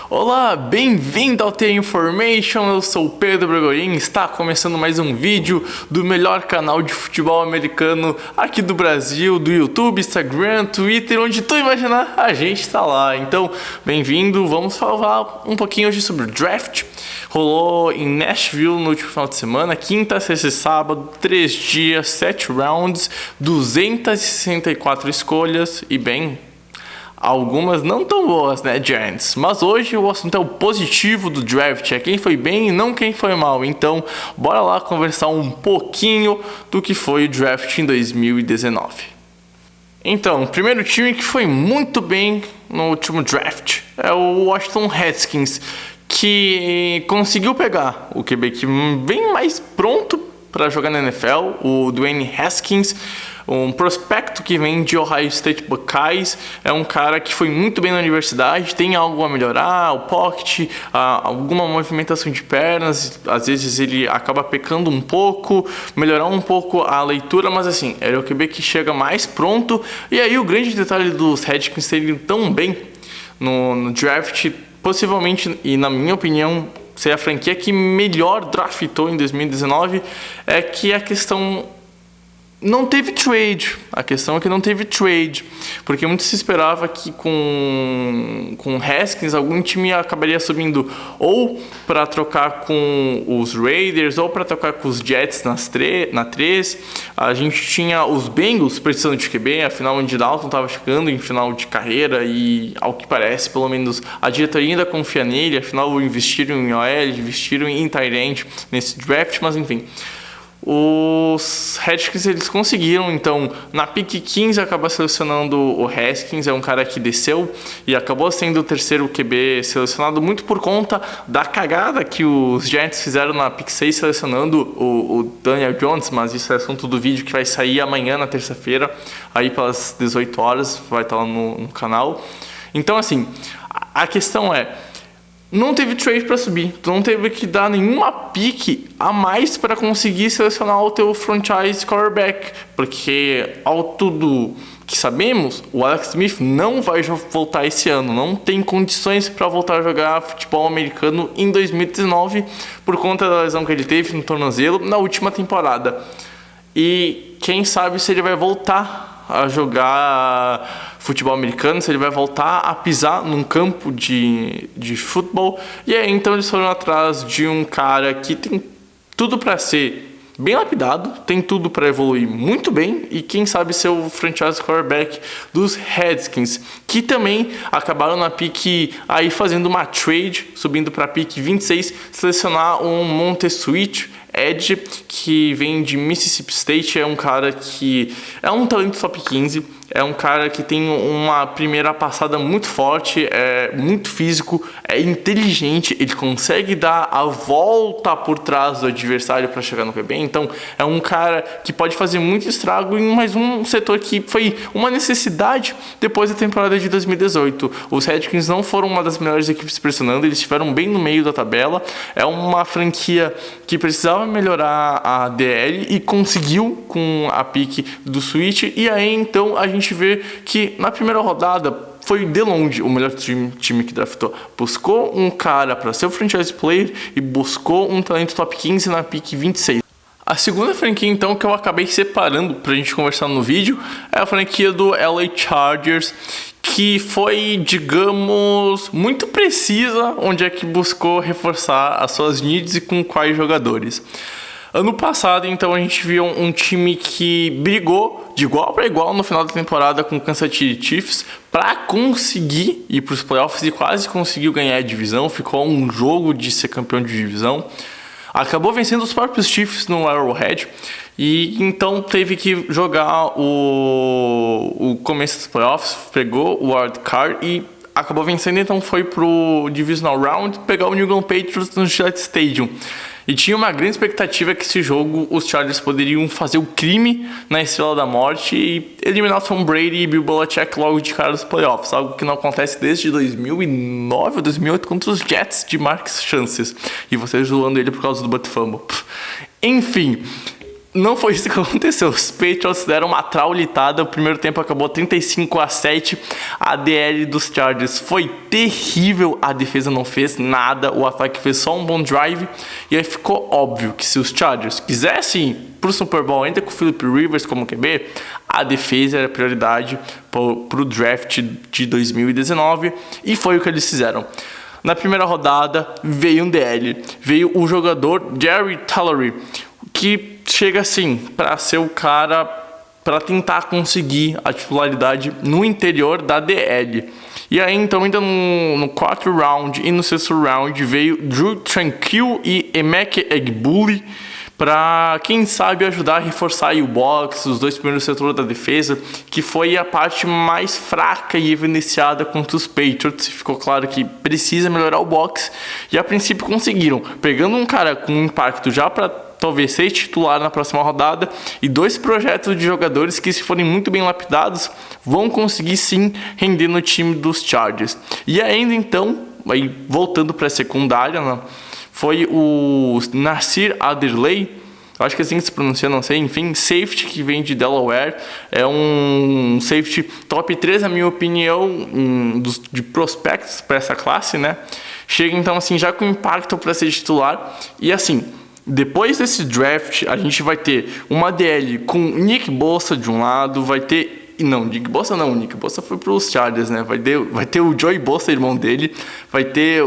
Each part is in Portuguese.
Olá, bem-vindo ao The Information, eu sou o Pedro Bregorin, está começando mais um vídeo do melhor canal de futebol americano aqui do Brasil, do YouTube, Instagram, Twitter, onde tu imaginar, a gente está lá. Então, bem-vindo, vamos falar um pouquinho hoje sobre o draft. Rolou em Nashville no último final de semana, quinta, sexta e sábado, 3 dias, 7 rounds, 264 escolhas e bem... algumas não tão boas, né, Giants? Mas hoje o assunto é o positivo do draft, é quem foi bem e não quem foi mal. Então, bora lá conversar um pouquinho do que foi o draft em 2019. Então, o primeiro time que foi muito bem no último draft é o Washington Redskins, que conseguiu pegar o QB que bem mais pronto para jogar na NFL, o Dwayne Haskins, um prospecto que vem de Ohio State Buckeyes. É um cara que foi muito bem na universidade, tem algo a melhorar, o pocket, alguma movimentação de pernas, às vezes ele acaba pecando um pouco, melhorar um pouco a leitura, mas assim, é o QB que chega mais pronto. E aí o grande detalhe dos Redskins terem tão bem no draft, possivelmente, e na minha opinião, ser a franquia que melhor draftou em 2019, é que a questão não teve trade. A questão é que não teve trade, porque muito se esperava que com Haskins algum time acabaria subindo ou para trocar com os Raiders ou para trocar com os Jets na 3. A gente tinha os Bengals precisando de QB, afinal o Andy Dalton estava chegando em final de carreira e, ao que parece, pelo menos a diretoria ainda confia nele, afinal investiram em OL, investiram em tight end nesse draft, mas enfim. Os Redskins, eles conseguiram, então, na pick 15 acabar selecionando o Haskins, é um cara que desceu e acabou sendo o terceiro QB selecionado muito por conta da cagada que os Giants fizeram na pick 6 selecionando o Daniel Jones, mas isso é assunto do vídeo que vai sair amanhã, na terça-feira, aí pelas 18 horas, vai estar lá no canal. Então, assim, a questão é, não teve trade para subir, tu não teve que dar nenhuma pique a mais para conseguir selecionar o teu franchise quarterback, porque ao tudo que sabemos, o Alex Smith não vai voltar esse ano, não tem condições para voltar a jogar futebol americano em 2019 por conta da lesão que ele teve no tornozelo na última temporada. E quem sabe se ele vai voltar a jogar futebol americano, se ele vai voltar a pisar num campo de futebol. E aí então eles foram atrás de um cara que tem tudo para ser bem lapidado, tem tudo para evoluir muito bem e quem sabe ser o franchise quarterback dos Redskins, que também acabaram na pick aí fazendo uma trade, subindo para a pick 26, selecionar um Montesuit Edge, que vem de Mississippi State. É um cara que é um talento top 15, é um cara que tem uma primeira passada muito forte, é muito físico, é inteligente, ele consegue dar a volta por trás do adversário para chegar no QB. Então é um cara que pode fazer muito estrago em mais um setor que foi uma necessidade depois da temporada de 2018. Os Redskins não foram uma das melhores equipes pressionando, eles estiveram bem no meio da tabela. É uma franquia que precisava melhorar a DL e conseguiu com a pick do Switch. E aí então a gente vê que na primeira rodada foi de longe o melhor time que draftou. Buscou um cara para ser o franchise player e buscou um talento top 15 na pick 26. A segunda franquia, então, que eu acabei separando pra gente conversar no vídeo é a franquia do LA Chargers, que foi, digamos, muito precisa onde é que buscou reforçar as suas needs e com quais jogadores. Ano passado, então, a gente viu um time que brigou de igual para igual no final da temporada com o Kansas City Chiefs para conseguir ir para os playoffs e quase conseguiu ganhar a divisão. Ficou a um jogo de ser campeão de divisão. Acabou vencendo os próprios Chiefs no Arrowhead e então teve que jogar o começo dos playoffs, pegou o wild card e acabou vencendo, então foi pro Divisional Round pegar o New England Patriots no Gillette Stadium. E tinha uma grande expectativa que esse jogo os Chargers poderiam fazer o crime na Estrela da Morte e eliminar Tom Brady e Bill Belichick logo de cara dos playoffs, algo que não acontece desde 2009 ou 2008 contra os Jets de Mark Chances, e vocês zoando ele por causa do butt fumble. Enfim, não foi isso que aconteceu. Os Patriots deram uma traulitada. O primeiro tempo acabou 35-7. A DL dos Chargers foi terrível. A defesa não fez nada. O ataque fez só um bom drive. E aí ficou óbvio que se os Chargers quisessem ir pro Super Bowl ainda com o Philip Rivers como QB, a defesa era prioridade pro draft de 2019. E foi o que eles fizeram. Na primeira rodada veio um DL. Veio o jogador Jerry Tillery, que chega assim para ser o cara para tentar conseguir a titularidade no interior da DL. E aí então ainda no quarto round e no sexto round veio Drew Tranquill e Emeka Egbuli para, quem sabe, ajudar a reforçar aí o box, os dois primeiros setores da defesa, que foi a parte mais fraca e evidenciada contra os Patriots. Ficou claro que precisa melhorar o box, e a princípio conseguiram, pegando um cara com impacto já para talvez ser titular na próxima rodada, e dois projetos de jogadores que, se forem muito bem lapidados, vão conseguir sim render no time dos Chargers. E ainda então, aí, voltando para a secundária, né, foi o Nasir Adderley, acho que assim que se pronuncia, não sei, enfim, safety, que vem de Delaware, é um safety top 3, na minha opinião, de prospectos para essa classe, né? Chega então assim já com impacto para ser titular. E assim, depois desse draft, a gente vai ter uma DL com Nick Bosa de um lado, vai ter... Não, Nick Bosa não, Nick Bosa foi para os Chargers, né? Vai ter o Joey Bosa, irmão dele, vai ter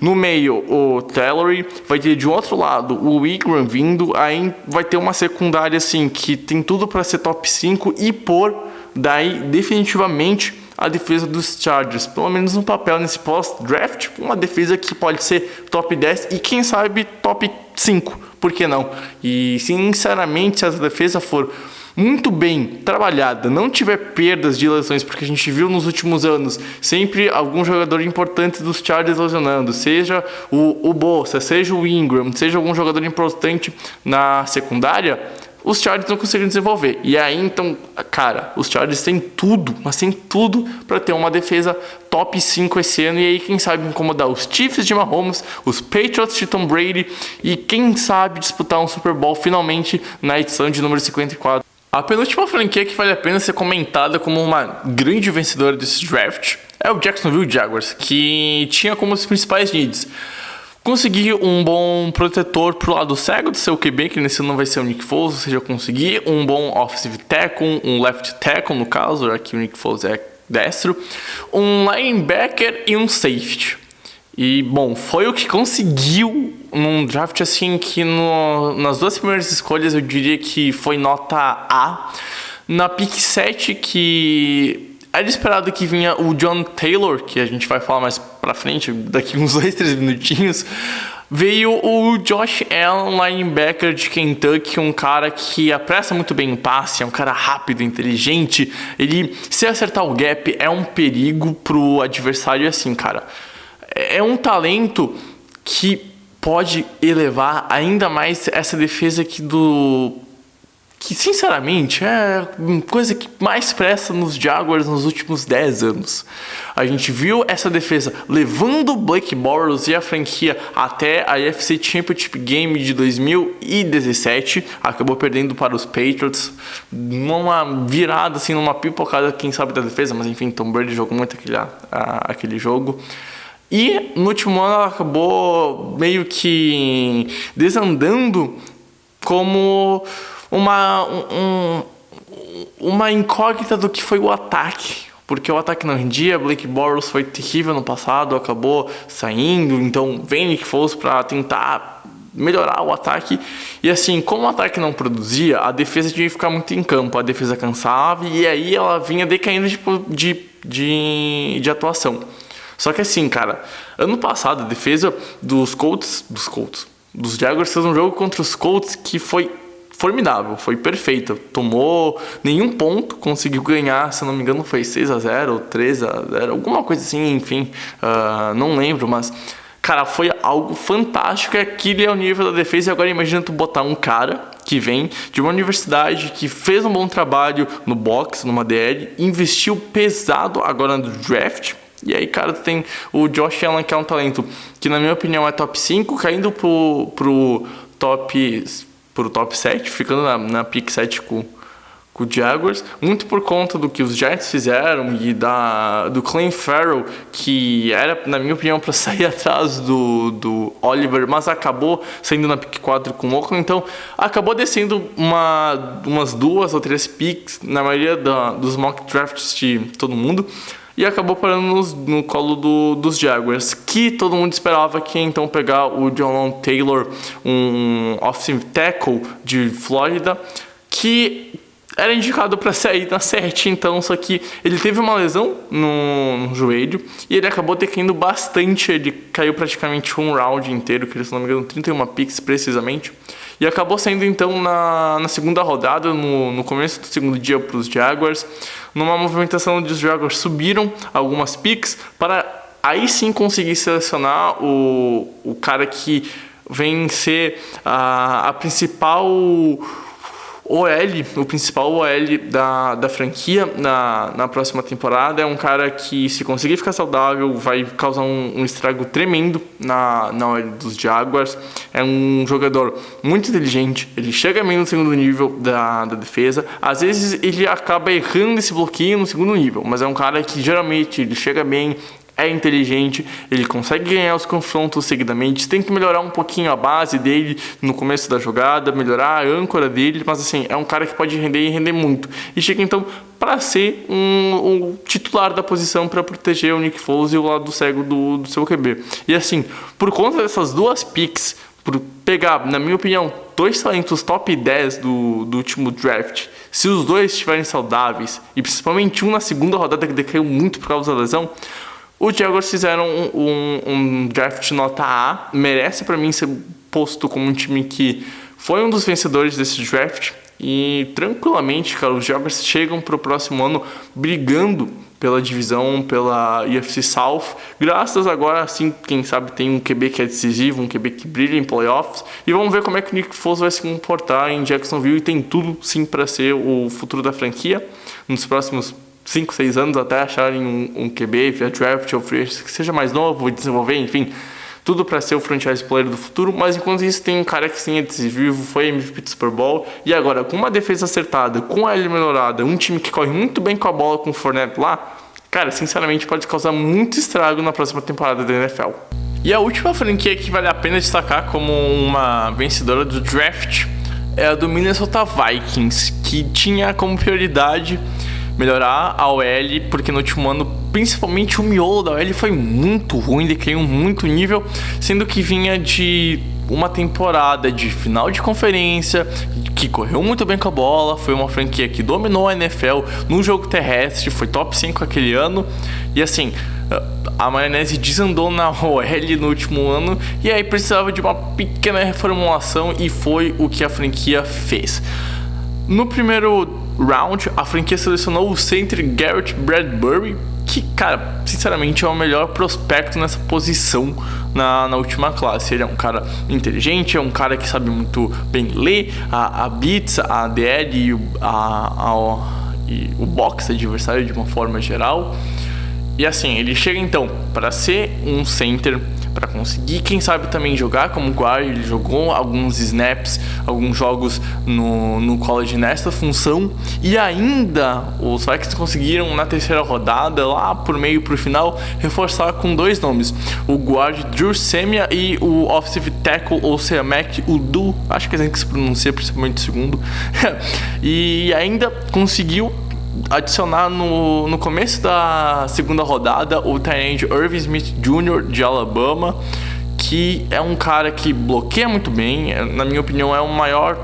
no meio o Tillery, vai ter de outro lado o Ingram vindo, aí vai ter uma secundária assim que tem tudo para ser top 5 e pôr daí definitivamente a defesa dos Chargers, pelo menos no papel, nesse pós-draft, uma defesa que pode ser top 10 e quem sabe top 5, por que não? E sinceramente, se essa defesa for muito bem trabalhada, não tiver perdas de lesões, porque a gente viu nos últimos anos sempre algum jogador importante dos Chargers lesionando, seja o Bosa, seja o Ingram, seja algum jogador importante na secundária, os Chargers não conseguem desenvolver. E aí então, cara, os Chargers têm tudo, mas tem tudo para ter uma defesa top 5 esse ano, e aí quem sabe incomodar os Chiefs de Mahomes, os Patriots de Tom Brady, e quem sabe disputar um Super Bowl finalmente na edição de número 54. A penúltima franquia que vale a pena ser comentada como uma grande vencedora desse draft é o Jacksonville Jaguars, que tinha como os principais needs conseguir um bom protetor pro lado cego do seu QB, que nesse ano vai ser o Nick Foles, ou seja, conseguir um bom offensive tackle, um left tackle no caso, já que o Nick Foles é destro, um linebacker e um safety. E, bom, foi o que conseguiu num draft assim que nas duas primeiras escolhas eu diria que foi nota A. Na pick 7, que era esperado que vinha o John Taylor, que a gente vai falar mais pra frente, daqui uns 2-3 minutinhos, veio o Josh Allen, linebacker de Kentucky, um cara que apressa muito bem o passe, é um cara rápido, inteligente, ele, se acertar o gap, é um perigo pro adversário assim, cara. É um talento que pode elevar ainda mais essa defesa aqui que sinceramente é a coisa que mais presta nos Jaguars nos últimos 10 anos. A gente viu essa defesa levando o Blake Bortles e a franquia até a AFC Championship Game de 2017, acabou perdendo para os Patriots, numa virada, assim, numa pipocada, quem sabe, da defesa, mas enfim, Tom Brady jogou muito aquele jogo. E no último ano ela acabou meio que desandando como uma incógnita do que foi o ataque. Porque o ataque não rendia, Blake Bortles foi terrível no passado, acabou saindo, então vem Nick Foles para tentar melhorar o ataque. E assim, como o ataque não produzia, a defesa tinha que ficar muito em campo, a defesa cansava e aí ela vinha decaindo de atuação. Só que assim, cara, ano passado a defesa dos Jaguars fez um jogo contra os Colts que foi formidável, foi perfeita, tomou nenhum ponto, conseguiu ganhar, se não me engano foi 6-0 ou 3-0, alguma coisa assim, enfim, não lembro, mas cara, foi algo fantástico, e aquele é o nível da defesa. E agora imagina tu botar um cara que vem de uma universidade, que fez um bom trabalho no box, numa DL, investiu pesado agora no draft. E aí, cara, tu tem o Josh Allen, que é um talento que, na minha opinião, é top 5, caindo pro top pro top 7, ficando na pick 7 com o Jaguars, muito por conta do que os Giants fizeram e do Clelin Ferrell, que era, na minha opinião, para sair atrás do Oliver, mas acabou saindo na pick 4 com o Oakland, então acabou descendo umas 2 ou 3 picks na maioria dos mock drafts de todo mundo, e acabou parando no colo dos Jaguars, que todo mundo esperava que então pegar o Jonathan Taylor, um offensive tackle de Flórida, que era indicado para sair na 7, então, só que ele teve uma lesão no joelho e ele acabou decaindo bastante. Ele caiu praticamente um round inteiro, que se não me engano 31 picks precisamente, e acabou saindo então na segunda rodada, no começo do segundo dia para os Jaguars, numa movimentação onde os Jaguars subiram algumas picks para aí sim conseguir selecionar o cara que vem ser a principal o principal OL da franquia na próxima temporada. É um cara que, se conseguir ficar saudável, vai causar um estrago tremendo na OL dos Jaguars. É um jogador muito inteligente, ele chega bem no segundo nível da defesa. Às vezes ele acaba errando esse bloqueio no segundo nível, mas é um cara que geralmente ele chega bem, é inteligente, ele consegue ganhar os confrontos seguidamente. Tem que melhorar um pouquinho a base dele no começo da jogada, melhorar a âncora dele, mas assim, é um cara que pode render e render muito. E chega então para ser um titular da posição, para proteger o Nick Foles e o lado cego do seu QB. E assim, por conta dessas 2 picks, por pegar, na minha opinião, 2 talentos top 10 do último draft, se os 2 estiverem saudáveis, e principalmente um na segunda rodada que decaiu muito por causa da lesão, os Jaguars fizeram um draft nota A, merece para mim ser posto como um time que foi um dos vencedores desse draft, e tranquilamente, cara, os Jaguars chegam para o próximo ano brigando pela divisão, pela UFC South, graças agora, assim, quem sabe tem um QB que é decisivo, um QB que brilha em playoffs, e vamos ver como é que o Nick Foles vai se comportar em Jacksonville, e tem tudo sim para ser o futuro da franquia nos próximos 5, 6 anos, até acharem um QB via draft ou free agent que seja mais novo, desenvolver, enfim, tudo para ser o franchise player do futuro. Mas enquanto isso, tem um cara que sim é decisivo, foi MVP do Super Bowl, e agora com uma defesa acertada, com a L melhorada, um time que corre muito bem com a bola, com o Fournette lá, cara, sinceramente pode causar muito estrago na próxima temporada da NFL. E a última franquia que vale a pena destacar como uma vencedora do draft é a do Minnesota Vikings, que tinha como prioridade melhorar a OL, porque no último ano, principalmente o miolo da OL foi muito ruim, decaiu muito nível, sendo que vinha de uma temporada de final de conferência, que correu muito bem com a bola, foi uma franquia que dominou a NFL no jogo terrestre, foi top 5 aquele ano, e assim, a maionese desandou na OL no último ano, e aí precisava de uma pequena reformulação, e foi o que a franquia fez. No primeiro round, a franquia selecionou o center Garrett Bradbury, que, cara, sinceramente é o melhor prospecto nessa posição na última classe. Ele é um cara inteligente, é um cara que sabe muito bem ler a blitz, a DL e o box adversário de uma forma geral. E assim, ele chega então para ser um center, para conseguir, quem sabe, também jogar como guard. Ele jogou alguns snaps, alguns jogos no college nessa função, e ainda os Vikings conseguiram na terceira rodada, lá por meio pro final, reforçar com 2 nomes, o guard Drew Samia e o offensive tackle, ou Seamek Udu, acho que é assim que se pronuncia, principalmente o segundo. E ainda conseguiu adicionar no começo da segunda rodada o tight end Irvin Smith Jr. de Alabama, que é um cara que bloqueia muito bem, na minha opinião é o maior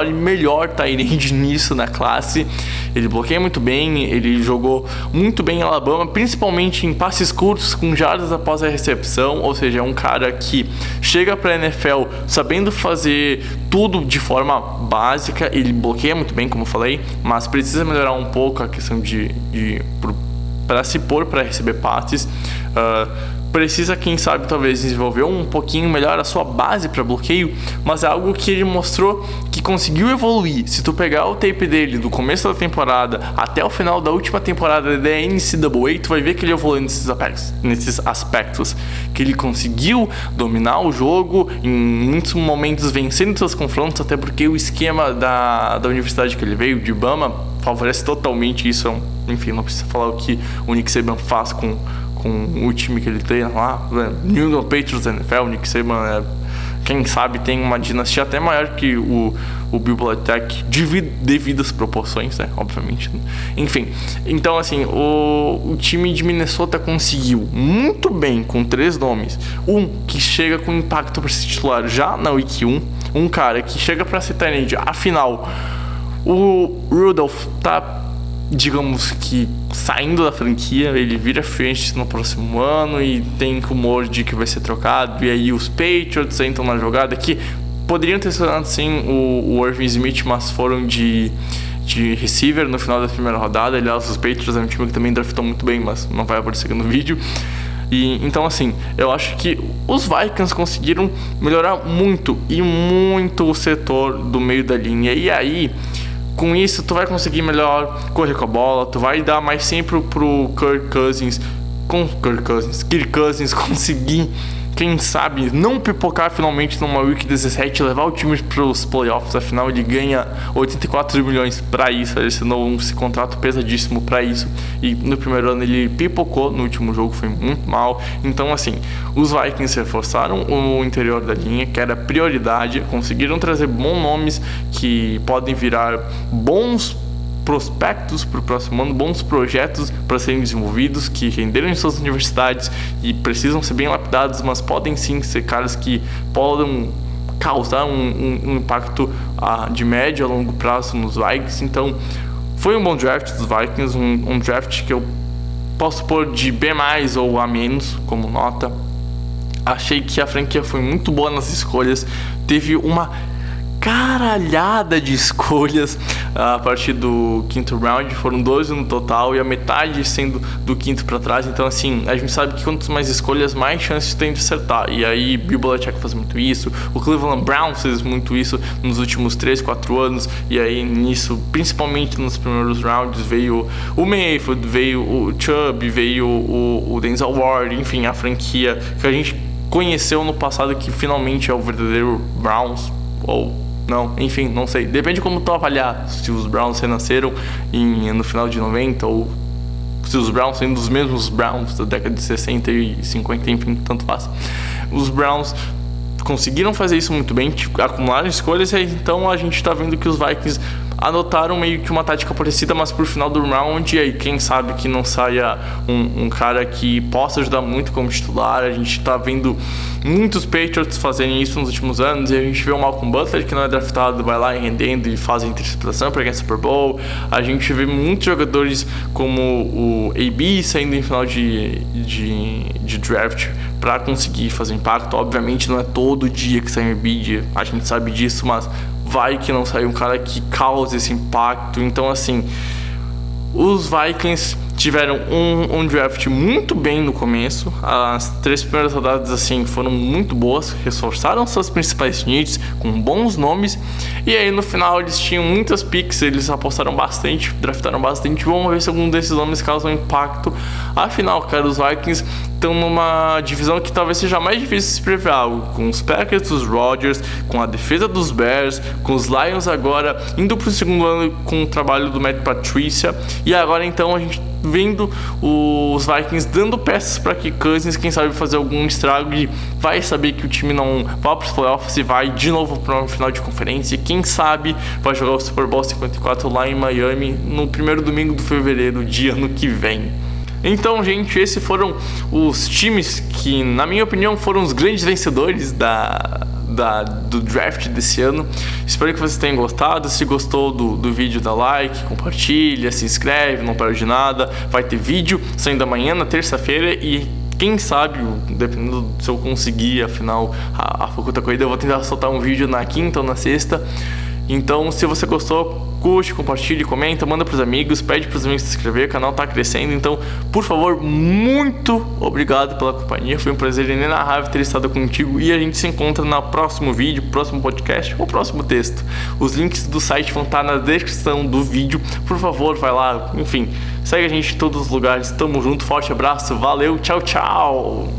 e melhor tight end nisso na classe. Ele bloqueia muito bem, ele jogou muito bem em Alabama, principalmente em passes curtos com jardas após a recepção, ou seja, é um cara que chega para a NFL sabendo fazer tudo de forma básica. Ele bloqueia muito bem, como eu falei, mas precisa melhorar um pouco a questão para se pôr para receber passes. precisa, quem sabe, talvez desenvolver um pouquinho melhor a sua base para bloqueio, mas é algo que ele mostrou que conseguiu evoluir. Se tu pegar o tape dele do começo da temporada até o final da última temporada da NCAA, tu vai ver que ele evoluiu nesses aspectos, que ele conseguiu dominar o jogo, em muitos momentos vencendo seus confrontos, até porque o esquema da universidade que ele veio, de Bama, favorece totalmente isso. Enfim, não precisa falar o que o Nick Saban faz com o time que ele treina lá, New England Patriots NFL. O Nick Saban, quem sabe, tem uma dinastia até maior que o Bill Belichick, devido às proporções, né, obviamente. Enfim, então assim, o time de Minnesota conseguiu muito bem com 3 nomes, que chega com impacto para ser titular já na Week 1, um cara que chega para ser tight end. Afinal, o Rudolph tá, digamos que, saindo da franquia, ele vira free agent no próximo ano e tem rumor de que vai ser trocado, e aí os Patriots entram na jogada, que poderiam ter selecionado sim o Irvin Smith, mas foram de receiver no final da primeira rodada. Aliás, os Patriots é um time que também draftou muito bem, mas não vai aparecer aqui no vídeo. E então, assim, eu acho que os Vikings conseguiram melhorar muito o setor do meio da linha, e aí com isso tu vai conseguir melhor correr com a bola, tu vai dar mais sempre pro Kirk Cousins conseguir, quem sabe, não pipocar finalmente numa Week 17 e levar o time pros playoffs. Afinal, ele ganha 84 milhões pra isso, ele assinou esse contrato pesadíssimo pra isso, e no primeiro ano ele pipocou, no último jogo foi muito mal. Então, assim, os Vikings reforçaram o interior da linha, que era prioridade, conseguiram trazer bons nomes que podem virar bons prospectos para o próximo ano, bons projetos para serem desenvolvidos, que renderam em suas universidades e precisam ser bem lapidados, mas podem sim ser caras que podem causar um impacto de médio a longo prazo nos Vikings. Então, foi um bom draft dos Vikings, um draft que eu posso pôr de B+, ou A- como nota. Achei que a franquia foi muito boa nas escolhas, teve uma caralhada de escolhas a partir do 5º round, foram 12 no total, e a metade sendo do 5º para trás. Então, assim, a gente sabe que quanto mais escolhas, mais chances tem de acertar, e aí Bill Belichick faz muito isso, o Cleveland Browns fez muito isso nos últimos 3, 4 anos, e aí nisso, principalmente nos primeiros rounds, veio o Mayfield, veio o Chubb, veio o Denzel Ward, enfim, a franquia que a gente conheceu no passado, que finalmente é o verdadeiro Browns, ou não, enfim, não sei. Depende de como tu avaliar, se os Browns renasceram no final de 90, ou se os Browns sendo os mesmos Browns da década de 60 e 50, enfim, tanto faz. Os Browns conseguiram fazer isso muito bem, acumularam escolhas, e então a gente tá vendo que os Vikings adotaram meio que uma tática parecida, mas pro final do round, e aí quem sabe que não saia um cara que possa ajudar muito como titular. A gente tá vendo muitos Patriots fazerem isso nos últimos anos, e a gente vê o Malcolm Butler, que não é draftado, vai lá rendendo e faz a interceptação para ganhar Super Bowl. A gente vê muitos jogadores como o AB saindo em final de draft para conseguir fazer impacto. Obviamente não é todo dia que sai um AB, a gente sabe disso, mas vai que não sai um cara que causa esse impacto. Então, assim, os Vikings tiveram um draft muito bem no começo. As 3 primeiras rodadas, assim, foram muito boas, reforçaram suas principais needs com bons nomes, e aí no final eles tinham muitas picks, eles apostaram bastante, draftaram bastante. Vamos ver se algum desses nomes causam impacto. Afinal, cara, os Vikings estão numa divisão que talvez seja mais difícil de se prever, com os Packers dos Rodgers, com a defesa dos Bears, com os Lions agora indo pro segundo ano com o trabalho do Matt Patricia, e agora então a gente vendo os Vikings dando peças para que Cousins, quem sabe, fazer algum estrago, e vai saber que o time não vai para os playoffs e vai de novo para uma final de conferência, e quem sabe vai jogar o Super Bowl 54 lá em Miami no primeiro domingo de fevereiro de ano que vem. Então, gente, esses foram os times que, na minha opinião, foram os grandes vencedores do draft desse ano. Espero que vocês tenham gostado. Se gostou do vídeo, dá like, compartilha, se inscreve, não perde nada. Vai ter vídeo saindo amanhã, na terça-feira, e quem sabe, dependendo se eu conseguir, afinal, a faculdade corrida, eu vou tentar soltar um vídeo na quinta ou na sexta. Então, se você gostou, curte, compartilhe, comenta, manda pros amigos, pede pros amigos se inscrever, o canal tá crescendo. Então, por favor, muito obrigado pela companhia. Foi um prazer inenarrável ter estado contigo e a gente se encontra no próximo vídeo, próximo podcast ou próximo texto. Os links do site vão estar na descrição do vídeo. Por favor, vai lá, enfim, segue a gente em todos os lugares. Tamo junto, forte abraço, valeu, tchau, tchau!